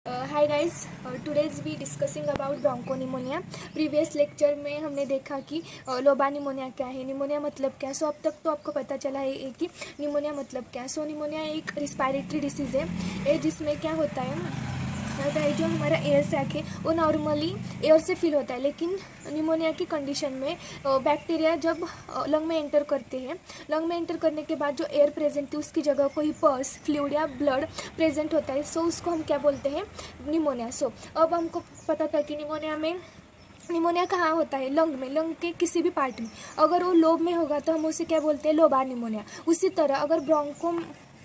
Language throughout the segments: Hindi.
Hi guys, today's we discussing about bronchopneumonia. Previous lecture में हमने देखा कि लोबा निमोनिया क्या है, निमोनिया मतलब क्या। सो अब तक तो आपको पता चला है कि निमोनिया मतलब क्या। सो निमोनिया एक रिस्पायरेटरी डिसीज़ है जिसमें क्या होता है जो हमारा एयर सैक है वो नॉर्मली एयर से फिल होता है, लेकिन निमोनिया की कंडीशन में बैक्टीरिया जब लंग में एंटर करते हैं, लंग में एंटर करने के बाद जो एयर प्रेजेंट है उसकी जगह कोई पस फ्लूइड या ब्लड प्रेजेंट होता है। सो उसको हम क्या बोलते हैं, निमोनिया। सो अब हमको पता था कि निमोनिया कहाँ होता है, लंग में, लंग के किसी भी पार्ट में। अगर वो लोब में होगा तो हम उसे क्या बोलते हैं, लोबार निमोनिया। उसी तरह अगर ब्रोंको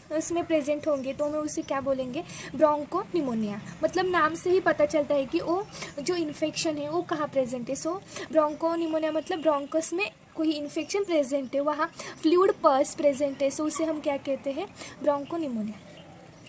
उसमें प्रेजेंट होंगे तो हमें उसे क्या बोलेंगे, ब्रोंको निमोनिया। मतलब नाम से ही पता चलता है कि वो जो इन्फेक्शन है वो कहाँ प्रेजेंट है। सो ब्रोंको निमोनिया मतलब ब्रोंकस में कोई इन्फेक्शन प्रेजेंट है, वहाँ फ्लूइड पस प्रेजेंट है। सो उसे हम क्या कहते हैं, bronchopneumonia.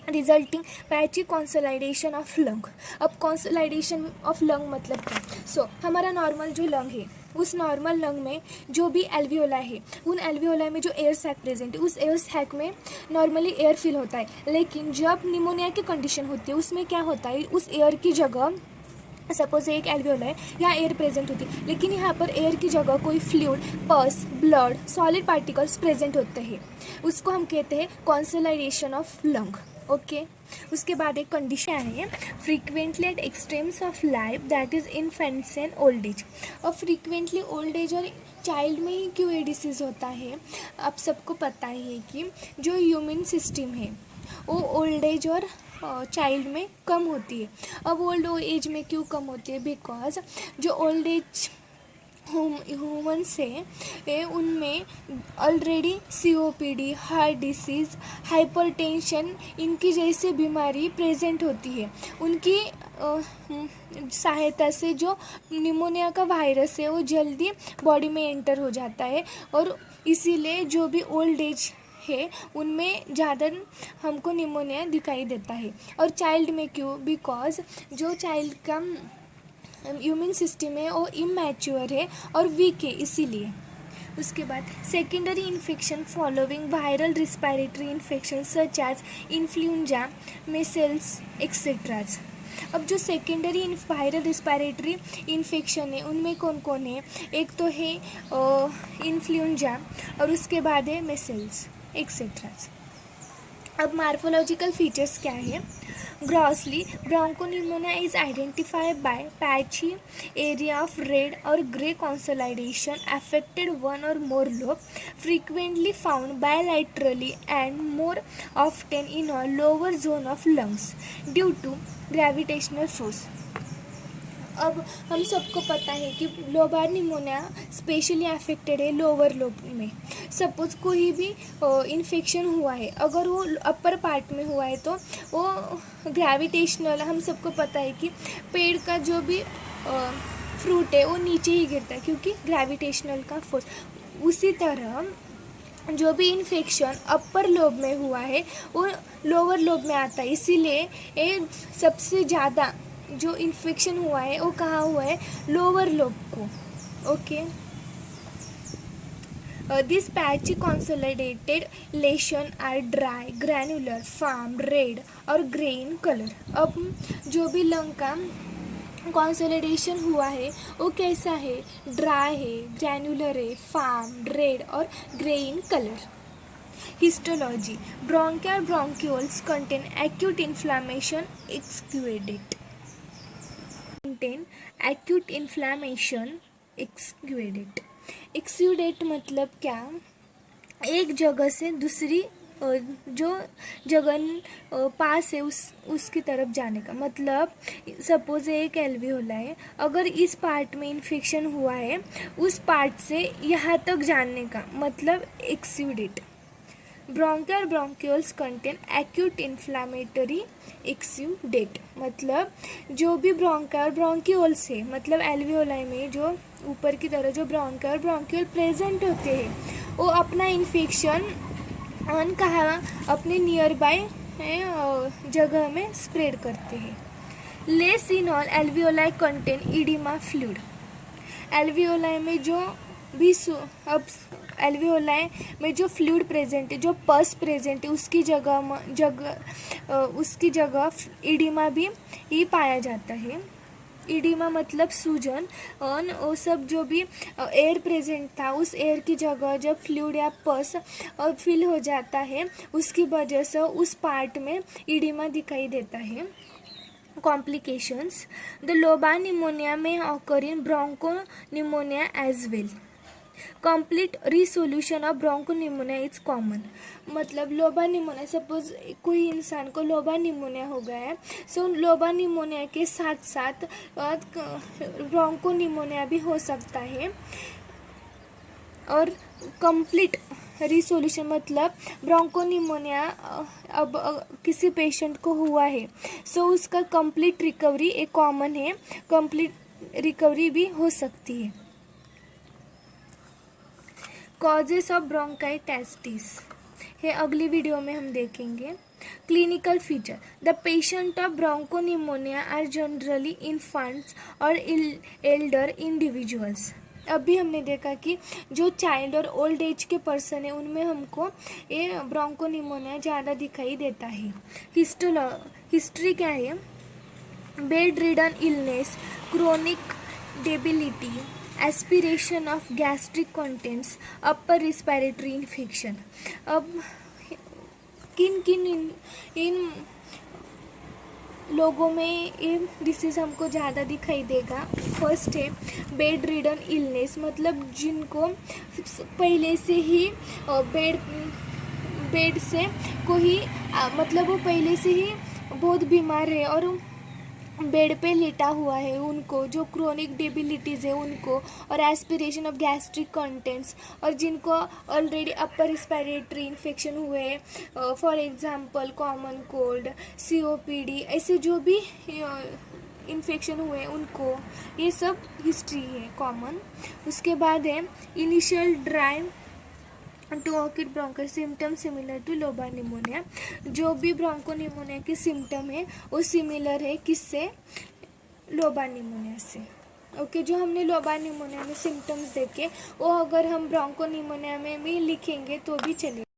Resulting patchy consolidation of lung. अब कॉन्सोलाइडेशन ऑफ लंग मतलब क्या। सो हमारा नॉर्मल जो लंग है, उस नॉर्मल लंग में जो भी एल्वियोला है, उन एल्वियोला में जो एयर सैक प्रेजेंट है, उस एयर सैक में नॉर्मली एयर फिल होता है। लेकिन जब निमोनिया की कंडीशन होती है उसमें क्या होता है, उस एयर की जगह सपोज एक एल्वियोला है, यहाँ एयर प्रेजेंट होती है, लेकिन यहाँ पर एयर की जगह कोई फ्लूइड पस ब्लड सॉलिड पार्टिकल्स प्रेजेंट होते हैं। उसको हम कहते हैं कॉन्सोलाइडेशन ऑफ लंग। ओके, उसके बाद एक कंडीशन है, frequently at extremes of life, that is infants and old age. और फ्रीक्वेंटली ओल्ड एज और चाइल्ड में ही क्यों ये डिसीज़ होता है, आप सबको पता है कि जो ह्यूमन सिस्टम है वो ओल्ड एज और चाइल्ड में कम होती है। अब ओल्ड एज में क्यों कम होती है, बिकॉज जो ओल्ड एज ह्यूमन्स है उनमें already COPD, heart disease, hypertension, इनकी जैसी बीमारी प्रेजेंट होती है। उनकी सहायता से जो निमोनिया का वायरस है वो जल्दी बॉडी में एंटर हो जाता है, और इसीलिए जो भी ओल्ड एज है उनमें ज़्यादा हमको निमोनिया दिखाई देता है। और चाइल्ड में क्यों, बिकॉज जो चाइल्ड का इम्यून सिस्टम है वो इमैच्योर है और वीक है, इसीलिए। उसके बाद secondary infection following viral respiratory infection such as influenza, measles etceteras. अब जो सेकेंडरी वायरल रिस्पायरेटरी इन्फेक्शन है उनमें कौन कौन है, एक तो है इन्फ्लुएंजा और उसके बाद है मेसल्स एक्सेट्राज। अब मार्फोलॉजिकल फीचर्स क्या है, grossly bronchopneumonia is identified by patchy area of red और grey consolidation affected one or more lobe, frequently found bilaterally and more often in a lower zone of lungs due to gravitational force। अब हम सबको पता है कि लोबार निमोनिया स्पेशली अफेक्टेड है लोअर लोब में। सपोज कोई भी इन्फेक्शन हुआ है, अगर वो अपर पार्ट में हुआ है तो वो ग्रेविटेशनल, हम सबको पता है कि पेड़ का जो भी फ्रूट है वो नीचे ही गिरता है क्योंकि ग्रेविटेशनल का फोर्स। उसी तरह जो भी इन्फेक्शन अपर लोब में हुआ है वो लोअर लोब में आता है, इसीलिए ये सबसे ज़्यादा जो इन्फेक्शन हुआ है वो कहाँ हुआ है, लोअर लोब को। Okay, this patchy consolidated lesion are dry, granular, firm, red और ग्रे इन कलर। अब जो भी लंग का कॉन्सोलिडेशन हुआ है वो कैसा है, ड्राई है, ग्रैनुलर है, फार्म, रेड और grey in colour. Histology, bronchial bronchioles contain acute inflammation exudate, acute inflammation exudate. Exudate मतलब क्या, एक जगह से दूसरी जो जगह पास है उसकी तरफ जाने का मतलब। सपोज एक एल्वियोला है, अगर इस पार्ट में इन्फेक्शन हुआ है उस पार्ट से यहाँ तक जाने का मतलब exudate. Bronchial bronchioles contain acute inflammatory exudate, मतलब जो भी ब्रोंकियल ब्रोंक्यूल्स है मतलब एल्वियोलाई में जो ऊपर की तरह जो ब्रोंकियल ब्रोंक्यूल प्रेजेंट होते हैं वो अपना इन्फेक्शन कहाँ, अपने नियर बाय जगह में स्प्रेड करते हैं। Less in all alveoli contain oedema fluid, alveoli में जो भी अब एल्वियोलाई में जो फ्लूइड प्रेजेंट है, जो पस प्रेजेंट है, उसकी जगह इडिमा भी ही पाया जाता है। इडिमा मतलब सूजन, और वो सब जो भी एयर प्रेजेंट था उस एयर की जगह जब फ्लूइड या पस फिल हो जाता है, उसकी वजह से उस पार्ट में इडिमा दिखाई देता है। कॉम्प्लिकेशंस, द लोबा निमोनिया में occur in bronchopneumonia as well. Complete resolution of bronchopneumonia is common. मतलब लोबा निमोनिया, सपोज कोई इंसान को लोबा निमोनिया हो गया है, सो लोबा निमोनिया के साथ साथ ब्रोंकोनिमोनिया भी हो सकता है। और कंप्लीट रिसोल्यूशन मतलब ब्रोंकोनिमोनिया अब किसी पेशेंट को हुआ है, सो उसका कंप्लीट रिकवरी एक कॉमन है, कंप्लीट रिकवरी भी हो सकती है। कॉजेस ऑफ ब्रोंकाइटिस है अगली वीडियो में हम देखेंगे। Clinical feature, the patient of bronchopneumonia are generally infants और एल्डर इंडिविजुअल्स। अभी हमने देखा कि जो चाइल्ड और ओल्ड एज के पर्सन है उनमें हमको ये ब्रोंकोनिमोनिया ज़्यादा दिखाई देता है। हिस्ट्री क्या है? Bed ridden illness, chronic debility, aspiration of gastric contents, upper respiratory infection. अब किन किन इन लोगों में ये डिसीज़ हमको ज़्यादा दिखाई देगा? फर्स्ट है बेड रिडन इलनेस, मतलब जिनको पहले से ही बेड से कोई मतलब वो पहले से ही बहुत बीमार है और बेड पे लेटा हुआ है, उनको जो क्रोनिक डेबिलिटीज़ है उनको, और एस्पिरेशन ऑफ गैस्ट्रिक कंटेंट्स, और जिनको ऑलरेडी अपर रिस्पिरेटरी इन्फेक्शन हुए हैं, for example common cold, COPD, ऐसे जो भी इन्फेक्शन हुए उनको, ये सब हिस्ट्री है कॉमन। उसके बाद है initial dry to acute bronchial symptom similar to lobar pneumonia. जो भी ब्रोंकोनिमोनिया के सिम्टम है वो सिमिलर है किससे? लोबा निमोनिया से। ओके, जो हमने लोबा निमोनिया में सिम्टम्स देखे वो अगर हम ब्रोंकोनिमोनिया में भी लिखेंगे तो भी चलेगा।